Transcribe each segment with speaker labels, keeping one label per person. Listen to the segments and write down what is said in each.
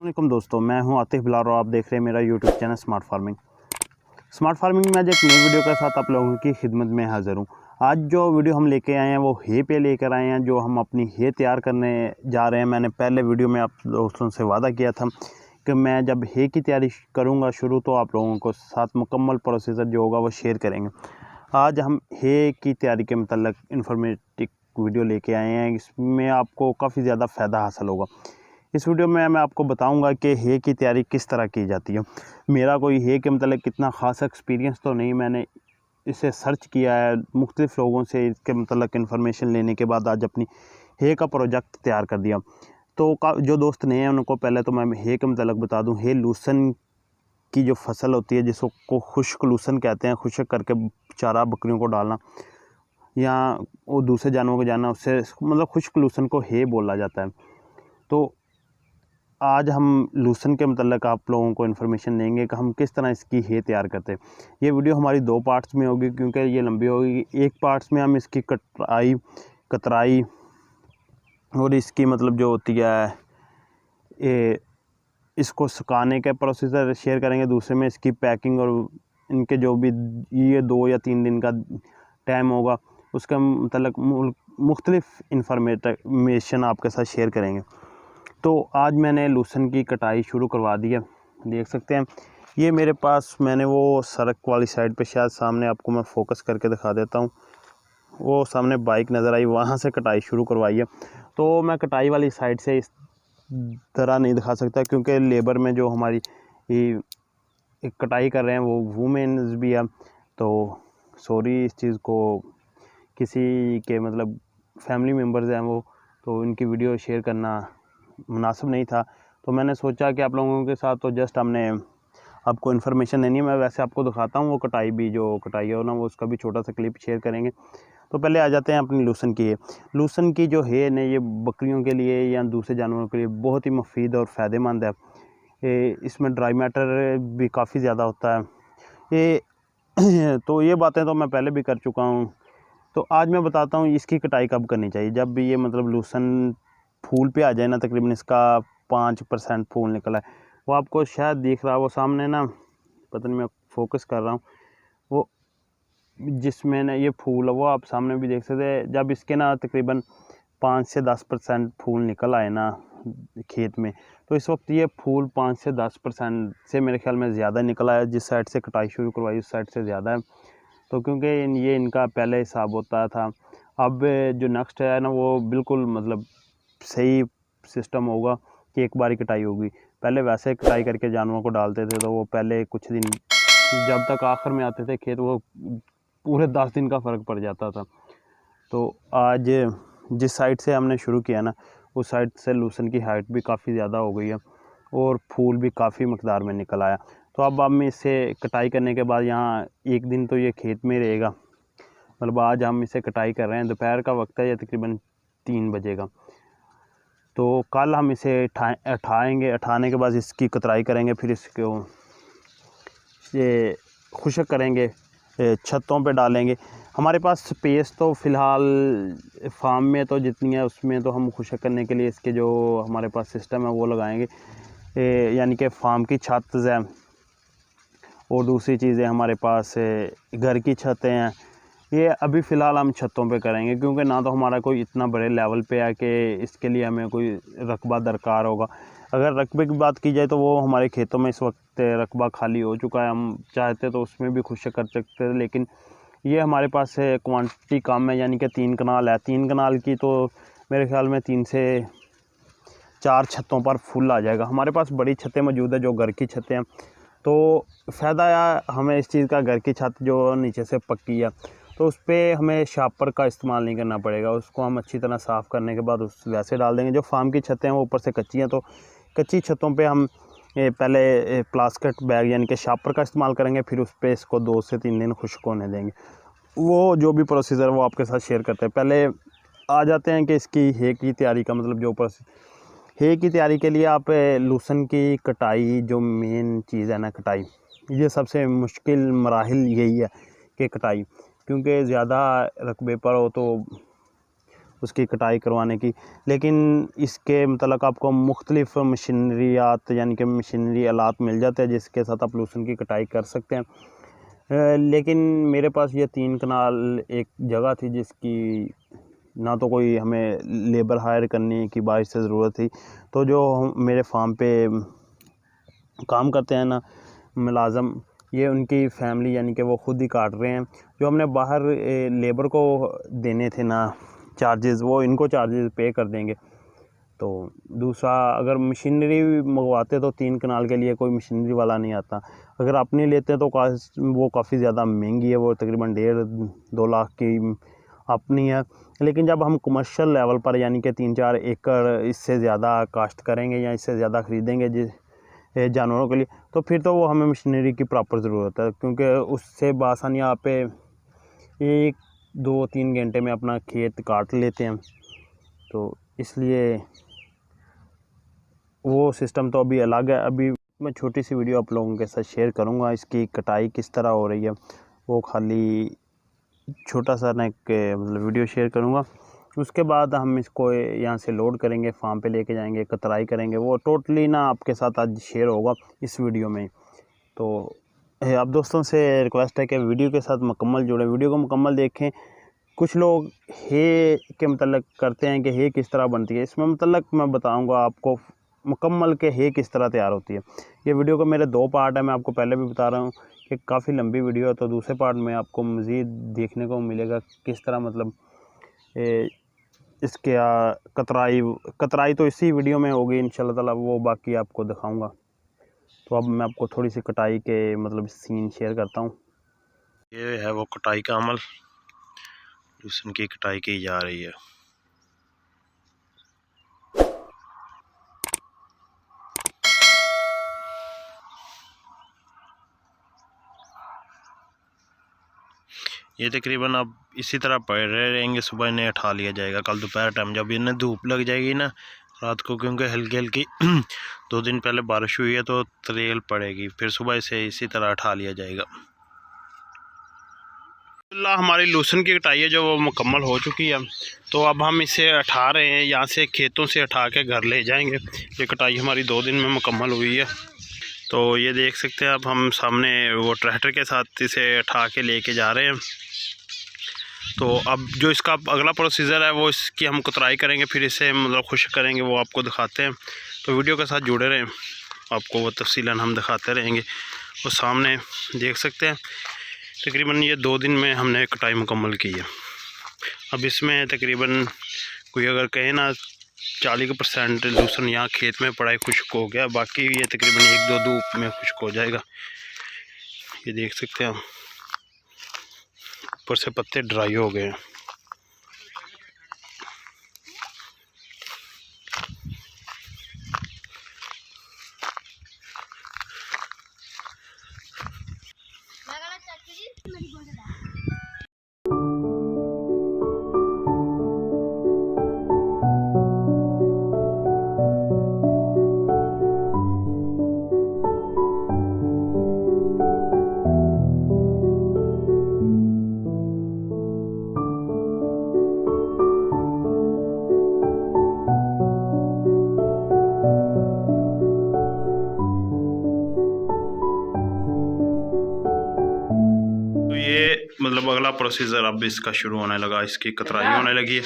Speaker 1: वालेकुम दोस्तों, मैं हूं आतिफ बिलाल और आप देख रहे हैं मेरा YouTube channel smart farming. Smart farming में आज एक नई वीडियो के साथ आप लोगों की खिदमत में हाज़िर हूं। आज जो वीडियो हम लेके आए हैं वो हे पे लेकर आए हैं, जो हम अपनी हे तैयार करने जा रहे हैं। मैंने पहले वीडियो में आप दोस्तों से वादा किया था कि मैं जब हे की तैयारी करूँगा शुरू, तो आप लोगों को साथ मुकम्मल प्रोसीजर जो होगा वो शेयर करेंगे। आज हम हे की तैयारी के मतलब इन्फॉर्मेटिव वीडियो लेके आए हैं। इसमें आपको काफ़ी ज़्यादा फ़ायदा हासिल होगा। इस वीडियो में मैं आपको बताऊंगा कि हे की तैयारी किस तरह की जाती है। मेरा कोई हे के मतलब कितना ख़ास एक्सपीरियंस तो नहीं, मैंने इसे सर्च किया है मुख्तलिफ़ लोगों से, इसके मतलब इन्फॉर्मेशन लेने के बाद आज अपनी हे का प्रोजेक्ट तैयार कर दिया। तो जो दोस्त नए हैं उनको पहले तो मैं हे के मतलब बता दूं। हे लूसन की जो फसल होती है, जिसको खुश्क लूसन कहते हैं, खुश्क करके चारा बकरियों को डालना या वो दूसरे जानवरों को जाना, उससे मतलब खुश्क लूसन को हे बोला जाता है। तो आज हम लूसन के मतलब आप लोगों को इन्फॉर्मेशन देंगे कि हम किस तरह इसकी हे तैयार करते हैं। ये वीडियो हमारी 2 पार्ट्स में होगी क्योंकि ये लंबी होगी। एक पार्ट्स में हम इसकी कतराई और इसकी मतलब जो होती है ये इसको सुखाने के प्रोसीजर शेयर करेंगे। दूसरे में इसकी पैकिंग और इनके जो भी ये 2 या 3 दिन का टाइम होगा उसका मतलब मुख्तलिफ़ इन्फॉर्मेशन आपके साथ शेयर करेंगे। तो आज मैंने लूसन की कटाई शुरू करवा दी है। देख सकते हैं ये मेरे पास, मैंने वो सड़क वाली साइड पे, शायद सामने आपको मैं फोकस करके दिखा देता हूँ, वो सामने बाइक नज़र आई, वहाँ से कटाई शुरू करवाई है। तो मैं कटाई वाली साइड से इस तरह नहीं दिखा सकता क्योंकि लेबर में जो हमारी कटाई कर रहे हैं वो वुमेन्स भी है। तो सॉरी, इस चीज़ को किसी के मतलब फैमिली मेम्बर्स हैं वो, तो उनकी वीडियो शेयर करना मुनासिब नहीं था। तो मैंने सोचा कि आप लोगों के साथ तो जस्ट हमने आपको इन्फॉर्मेशन देनी है। मैं वैसे आपको दिखाता हूँ वो कटाई भी, जो कटाई है ना, वो उसका भी छोटा सा क्लिप शेयर करेंगे। तो पहले आ जाते हैं अपनी लूसन की। लूसन की जो है ने, ये बकरियों के लिए या दूसरे जानवरों के लिए बहुत ही मुफीद और फ़ायदेमंद है। इसमें ड्राई मैटर भी काफ़ी ज़्यादा होता है ये तो ये बातें तो मैं पहले भी कर चुका हूँ। तो आज मैं बताता हूँ इसकी कटाई कब करनी चाहिए। जब भी ये मतलब लूसन फूल पे आ जाए ना, तकरीबन इसका 5% फूल निकला है, वो आपको शायद दिख रहा है वो सामने ना, पता नहीं मैं फोकस कर रहा हूँ, वो जिसमें ना ये फूल है वो आप सामने भी देख सकते हैं। जब इसके ना तकरीबन 5 से 10% फूल निकल आए ना खेत में, तो इस वक्त ये फूल 5 से 10% से मेरे ख्याल में ज़्यादा निकल आया। जिस साइड से कटाई शुरू करवाई उस साइड से ज़्यादा है, तो क्योंकि ये इनका पहले हिसाब होता था। अब जो नेक्स्ट है ना, वो बिल्कुल मतलब सही सिस्टम होगा कि एक बार ही कटाई होगी। पहले वैसे कटाई करके जानवरों को डालते थे, तो वो पहले कुछ दिन जब तक आखिर में आते थे खेत, वो पूरे 10 दिन का फ़र्क पड़ जाता था। तो आज जिस साइड से हमने शुरू किया ना, उस साइड से लूसन की हाइट भी काफ़ी ज़्यादा हो गई है और फूल भी काफ़ी मकदार में निकल आया। तो अब हम इसे कटाई करने के बाद यहाँ एक दिन तो ये खेत में रहेगा। मतलब आज हम इसे कटाई कर रहे हैं, दोपहर का वक्त है, या तकरीबन 3 बजे का। तो कल हम इसे उठाएँगे, उठाने के बाद इसकी कतराई करेंगे, फिर इसको ये खुशक करेंगे, छतों पे डालेंगे। हमारे पास स्पेस तो फ़िलहाल फार्म में तो जितनी है उसमें तो हम खुशक करने के लिए इसके जो हमारे पास सिस्टम है वो लगाएंगे। यानी कि फार्म की छत है और दूसरी चीज़ें हमारे पास घर की छतें हैं। ये अभी फ़िलहाल हम छतों पे करेंगे क्योंकि ना तो हमारा कोई इतना बड़े लेवल पे है कि इसके लिए हमें कोई रकबा दरकार होगा। अगर रकबे की बात की जाए तो वो हमारे खेतों में इस वक्त रकबा खाली हो चुका है। हम चाहते तो उसमें भी खुशक कर सकते थे, लेकिन ये हमारे पास क्वांटिटी कम है, यानी कि 3 कनाल है। 3 कनाल की तो मेरे ख्याल में 3 से 4 छतों पर फुल आ जाएगा। हमारे पास बड़ी छतें मौजूद है, जो घर की छतें हैं। तो फ़ायदा हमें इस चीज़ का, घर की छत जो नीचे से पक्की है, तो उस पर हमें शापर का इस्तेमाल नहीं करना पड़ेगा। उसको हम अच्छी तरह साफ़ करने के बाद उस वैसे डाल देंगे। जो फार्म की छतें हैं वो ऊपर से कच्ची हैं, तो कच्ची छतों पे हम पहले प्लास्टिक बैग यानी कि शापर का इस्तेमाल करेंगे, फिर उस पर इसको 2 से 3 दिन खुश्क होने देंगे। वो जो भी प्रोसीजर वो आपके साथ शेयर करते हैं। पहले आ जाते हैं कि इसकी हे की तैयारी का मतलब जो हे की तैयारी के लिए आप लूसन की कटाई, जो मेन चीज़ है ना कटाई, ये सबसे मुश्किल मराहिल यही है कि कटाई, क्योंकि ज़्यादा रकबे पर हो तो उसकी कटाई करवाने की। लेकिन इसके मतलब आपको मुख्तलिफ़ मशीनरियात यानी कि मशीनरी आलात मिल जाते हैं जिसके साथ आप लहसुन की कटाई कर सकते हैं। लेकिन मेरे पास ये 3 कनाल एक जगह थी जिसकी ना तो कोई हमें लेबर हायर करने की बारिश से ज़रूरत थी, तो जो मेरे फार्म पे काम करते हैं ना मुलाज़म, ये उनकी फैमिली यानी कि वो ख़ुद ही काट रहे हैं। जो हमने बाहर लेबर को देने थे ना चार्जेस, वो इनको चार्जेस पे कर देंगे। तो दूसरा, अगर मशीनरी मंगवाते तो 3 कनाल के लिए कोई मशीनरी वाला नहीं आता। अगर अपनी लेते हैं तो वो काफ़ी ज़्यादा महंगी है, वो तकरीबन 1.5-2 लाख की अपनी है। लेकिन जब हम कमर्शियल लेवल पर यानी कि 3-4 एकड़ इससे ज़्यादा काश्त करेंगे या इससे ज़्यादा ख़रीदेंगे जानवरों के लिए, तो फिर तो वो हमें मशीनरी की प्रॉपर ज़रूरत है, क्योंकि उससे बआसानी आप 1-2-3 घंटे में अपना खेत काट लेते हैं। तो इसलिए वो सिस्टम तो अभी अलग है। अभी मैं छोटी सी वीडियो आप लोगों के साथ शेयर करूँगा, इसकी कटाई किस तरह हो रही है, वो खाली छोटा सा ना एक मतलब वीडियो शेयर करूँगा। उसके बाद हम इसको यहाँ से लोड करेंगे, फार्म पे लेके जाएंगे, कतराई करेंगे। वो टोटली ना आपके साथ आज शेयर होगा इस वीडियो में। तो आप दोस्तों से रिक्वेस्ट है कि वीडियो के साथ मुकम्मल जुड़ें, वीडियो को मुकम्मल देखें। कुछ लोग हे के मतलब करते हैं कि हे किस तरह बनती है, इसमें मतलब मैं बताऊँगा आपको मुकम्मल के हे किस तरह तैयार होती है। ये वीडियो को मेरे 2 पार्ट है, मैं आपको पहले भी बता रहा हूँ कि काफ़ी लंबी वीडियो है। तो दूसरे पार्ट में आपको मज़ीद देखने को मिलेगा किस तरह मतलब इसके कतराई तो इसी वीडियो में होगी इंशाल्लाह ताला, वो बाकी आपको दिखाऊंगा। तो अब मैं आपको थोड़ी सी कटाई के मतलब सीन शेयर करता हूँ। ये है वो कटाई का अमल, लहसुन की कटाई की जा रही है। ये तकरीबन अब इसी तरह पड़े रहेंगे, सुबह इन्हें उठा लिया जाएगा। कल दोपहर टाइम जब इन्हें धूप लग जाएगी ना रात को, क्योंकि हल्की हल्की 2 दिन पहले बारिश हुई है तो त्रेल पड़ेगी, फिर सुबह इसे इसी तरह उठा लिया जाएगा। हमारी लहसुन की कटाई है जो वो मुकम्मल हो चुकी है। तो अब हम इसे उठा रहे हैं, यहाँ से खेतों से उठा के घर ले जाएंगे। ये कटाई हमारी 2 दिन में मुकम्मल हुई है। तो ये देख सकते हैं अब हम सामने वो ट्रैक्टर के साथ इसे उठा के लेके जा रहे हैं। तो अब जो इसका अगला प्रोसीजर है वो इसकी हम कुतराई करेंगे, फिर इसे मतलब खुश्क करेंगे, वो आपको दिखाते हैं। तो वीडियो के साथ जुड़े रहें, आपको वो तफसीलन हम दिखाते रहेंगे। वो सामने देख सकते हैं तकरीबन ये 2 दिन में हमने कटाई मुकम्मल की है। अब इसमें तकरीबन कोई अगर कहे ना 40% लहसुन यहाँ खेत में पड़ा खुश्क हो गया, बाकी ये तकरीबन 1-2 धूप में खुश्क हो जाएगा। ये देख सकते हैं ऊपर से पत्ते ड्राई हो गए हैं। मतलब अगला प्रोसीजर अब इसका शुरू होने लगा, इसकी कतराई होने लगी है।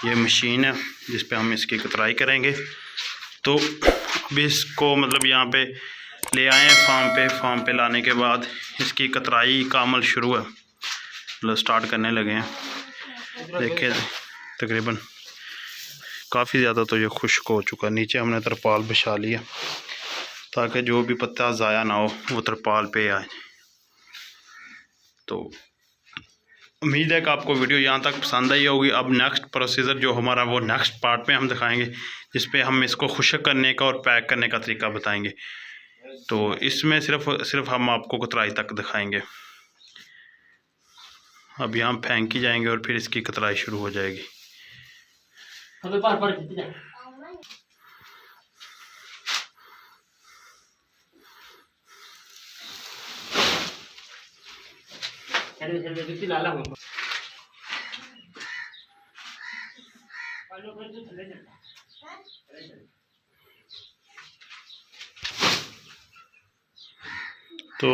Speaker 1: ये मशीन है जिस पे हम इसकी कतराई करेंगे। तो अब इसको मतलब यहाँ पे ले आए हैं फार्म पे लाने के बाद इसकी कतराई का अमल शुरू है, मतलब स्टार्ट करने लगे हैं। देखिए तकरीबन काफ़ी ज़्यादा तो ये खुश्क हो चुका है। नीचे हमने तरपाल बिछा लिया ताकि जो भी पत्ता ज़ाया ना हो वो तरपाल पे आए। तो उम्मीद है कि आपको वीडियो यहाँ तक पसंद आई होगी। अब नेक्स्ट प्रोसीजर जो हमारा वो नेक्स्ट पार्ट में हम दिखाएंगे, जिस पे हम इसको खुश्क करने का और पैक करने का तरीका बताएंगे। तो इसमें सिर्फ हम आपको कतराई तक दिखाएंगे। अब यहाँ फेंकी जाएंगे और फिर इसकी कतराई शुरू हो जाएगी। तो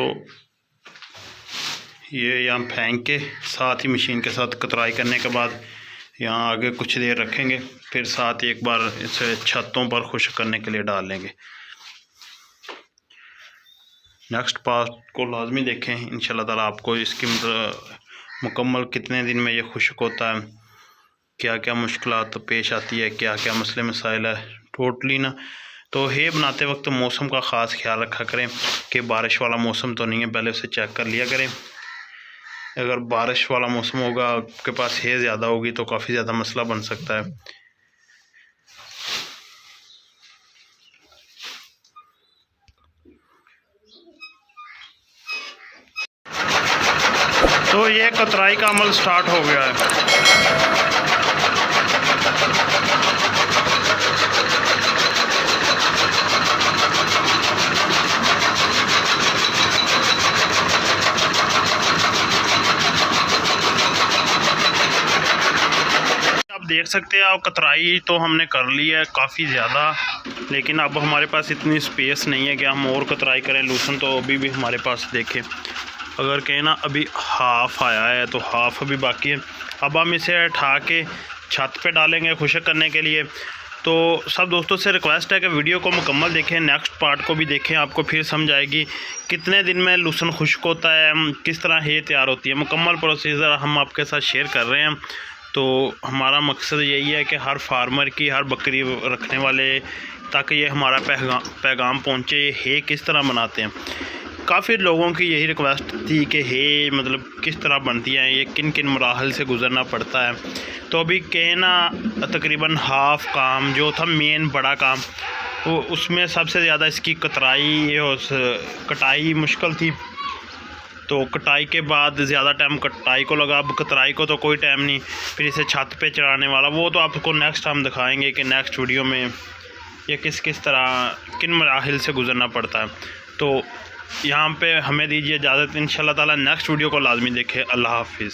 Speaker 1: ये यहाँ फेंक के साथ ही मशीन के साथ कतराई करने के बाद यहाँ आगे कुछ देर रखेंगे, फिर साथ ही एक बार इसे छतों पर खुश्क करने के लिए डाल लेंगे। नेक्स्ट पार्ट को लाजमी देखें इंशाल्लाह ताला। आपको इसकी मुकम्मल कितने दिन में ये खुश्क होता है, क्या क्या मुश्किलात पेश आती है, क्या क्या मसले मसाइल है टोटली ना। तो हे बनाते वक्त मौसम का ख़ास ख्याल रखा करें कि बारिश वाला मौसम तो नहीं है, पहले उसे चेक कर लिया करें। अगर बारिश वाला मौसम होगा, आपके पास हे ज़्यादा होगी तो काफ़ी ज़्यादा मसला बन सकता है। तो ये कतराई का अमल स्टार्ट हो गया है। आप देख सकते हैं, आप कतराई तो हमने कर ली है काफ़ी ज़्यादा, लेकिन अब हमारे पास इतनी स्पेस नहीं है कि हम और कतराई करें। लूसन तो अभी भी हमारे पास देखें, अगर कहें ना अभी हाफ़ आया है तो हाफ़ अभी बाकी है। अब हम इसे उठा के छत पे डालेंगे खुश्क करने के लिए। तो सब दोस्तों से रिक्वेस्ट है कि वीडियो को मुकम्मल देखें, नेक्स्ट पार्ट को भी देखें, आपको फिर समझ आएगी कितने दिन में लूसन खुश्क होता है, किस तरह हे तैयार होती है। मुकम्मल प्रोसीजर हम आपके साथ शेयर कर रहे हैं। तो हमारा मकसद यही है कि हर फार्मर की, हर बकरी रखने वाले तक ये हमारा पैगाम पहुँचे, हे किस तरह बनाते हैं। काफ़ी लोगों की यही रिक्वेस्ट थी कि हे मतलब किस तरह बनती हैं, ये किन किन मराहल से गुज़रना पड़ता है। तो अभी कहना तकरीबन हाफ़ काम जो था मेन बड़ा काम, वो उसमें सबसे ज़्यादा इसकी कतराई और कटाई मुश्किल थी। तो कटाई के बाद ज़्यादा टाइम कटाई को लगा, अब कतराई को तो कोई टाइम नहीं। फिर इसे छत पे चढ़ाने वाला, वो तो आपको नेक्स्ट हम दिखाएंगे कि नेक्स्ट वीडियो में ये किस तरह किन मराहिल से गुज़रना पड़ता है। तो यहाँ पे हमें दीजिए इजाज़त, इंशाल्लाह ताला नेक्स्ट वीडियो को लाजमी देखें। अल्लाह हाफिज़।